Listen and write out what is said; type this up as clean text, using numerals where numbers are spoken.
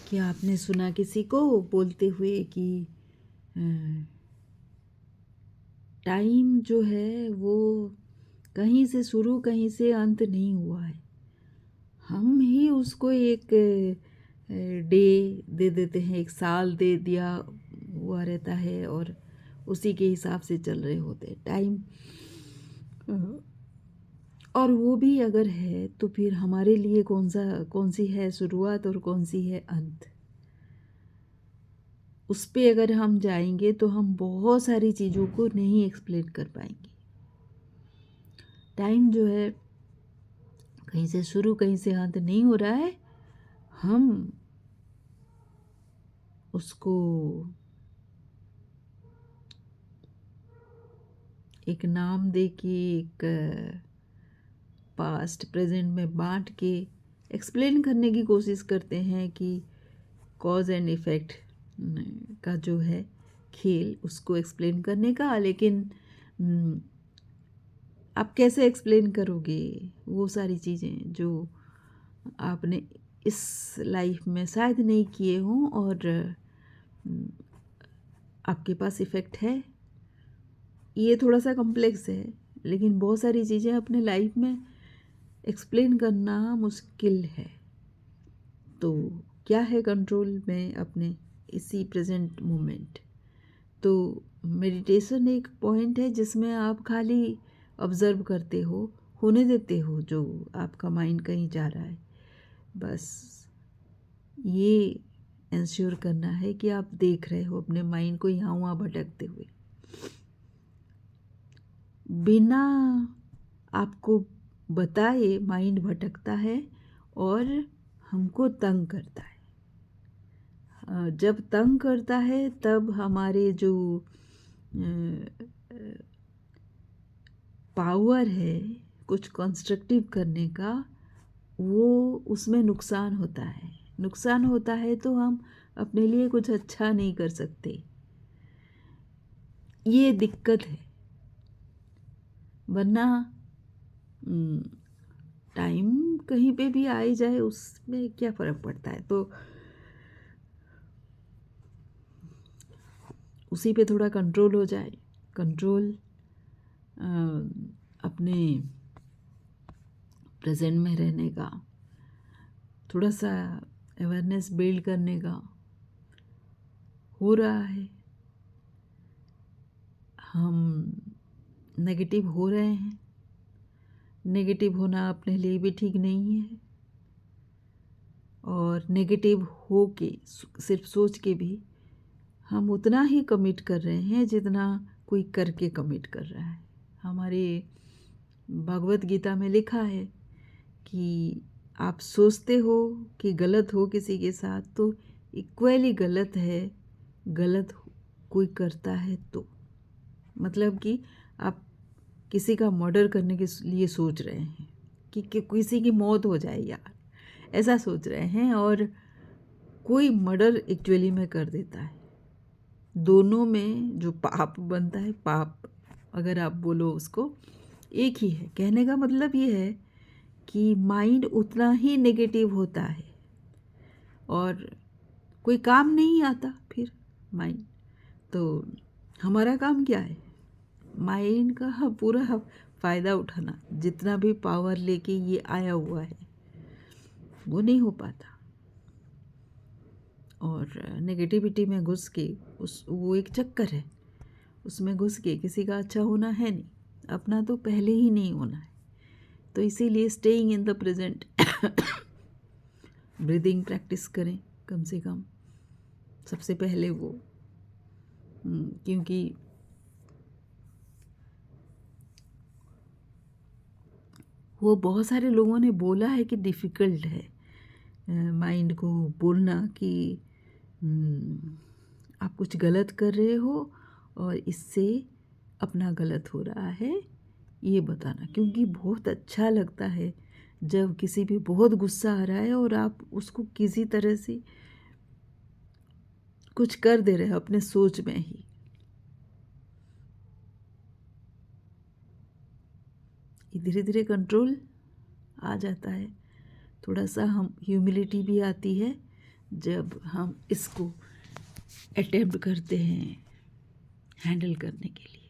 क्या आपने सुना किसी को बोलते हुए कि टाइम जो है वो कहीं से शुरू कहीं से अंत नहीं हुआ है। हम ही उसको एक डे दे देते हैं, एक साल दे दिया हुआ रहता है और उसी के हिसाब से चल रहे होते हैं टाइम। और वो भी अगर है तो फिर हमारे लिए कौन सी है शुरुआत और कौन सी है अंत, उस पे अगर हम जाएंगे तो हम बहुत सारी चीज़ों को नहीं एक्सप्लेन कर पाएंगे। टाइम जो है कहीं से शुरू कहीं से अंत नहीं हो रहा है। हम उसको एक नाम दे के, एक पास्ट प्रेजेंट में बांट के एक्सप्लेन करने की कोशिश करते हैं कि कॉज एंड इफ़ेक्ट का जो है खेल, उसको एक्सप्लेन करने का। लेकिन आप कैसे एक्सप्लेन करोगे वो सारी चीज़ें जो आपने इस लाइफ में शायद नहीं किए हों और आपके पास इफ़ेक्ट है। ये थोड़ा सा कॉम्प्लेक्स है, लेकिन बहुत सारी चीज़ें अपने लाइफ में एक्सप्लेन करना मुश्किल है। तो क्या है कंट्रोल में अपने इसी प्रेजेंट मोमेंट। तो मेडिटेशन एक पॉइंट है जिसमें आप खाली ऑब्ज़र्व करते हो, होने देते हो जो आपका माइंड कहीं जा रहा है। बस ये इंश्योर करना है कि आप देख रहे हो अपने माइंड को यहाँ वहाँ भटकते हुए, बिना आपको बताए माइंड भटकता है और हमको तंग करता है। जब तंग करता है तब हमारे जो पावर है कुछ कंस्ट्रक्टिव करने का, वो उसमें नुकसान होता है। नुकसान होता है तो हम अपने लिए कुछ अच्छा नहीं कर सकते। ये दिक्कत है। वरना टाइम कहीं पे भी आ ही जाए उसमें क्या फ़र्क पड़ता है। तो उसी पे थोड़ा कंट्रोल हो जाए। कंट्रोल अपने प्रेजेंट में रहने का, थोड़ा सा अवेयरनेस बिल्ड करने का हो रहा है। हम नेगेटिव हो रहे हैं। नेगेटिव होना अपने लिए भी ठीक नहीं है, और नेगेटिव हो के सिर्फ सोच के भी हम उतना ही कमिट कर रहे हैं जितना कोई करके कमिट कर रहा है। हमारे भगवत गीता में लिखा है कि आप सोचते हो कि गलत हो किसी के साथ तो इक्वली गलत है, गलत कोई करता है तो। मतलब कि आप किसी का मर्डर करने के लिए सोच रहे हैं कि किसी की मौत हो जाए यार, ऐसा सोच रहे हैं, और कोई मर्डर एक्चुअली में कर देता है। दोनों में जो पाप बनता है, पाप अगर आप बोलो उसको, एक ही है। कहने का मतलब ये है कि माइंड उतना ही नेगेटिव होता है और कोई काम नहीं आता फिर माइंड। तो हमारा काम क्या है? माइंड का पूरा फ़ायदा उठाना। जितना भी पावर लेके ये आया हुआ है वो नहीं हो पाता, और नेगेटिविटी में घुस के वो एक चक्कर है, उसमें घुस के किसी का अच्छा होना है नहीं, अपना तो पहले ही नहीं होना है। तो इसीलिए staying in the present, breathing practice करें कम से कम सबसे पहले वो, क्योंकि वो बहुत सारे लोगों ने बोला है कि डिफ़िकल्ट है माइंड को बोलना कि आप कुछ गलत कर रहे हो और इससे अपना गलत हो रहा है ये बताना। क्योंकि बहुत अच्छा लगता है जब किसी भी बहुत गुस्सा आ रहा है और आप उसको किसी तरह से कुछ कर दे रहे हो अपने सोच में ही। धीरे धीरे कंट्रोल आ जाता है, थोड़ा सा हम ह्यूमिलिटी भी आती है जब हम इसको अटेम्प्ट करते हैं हैंडल करने के लिए।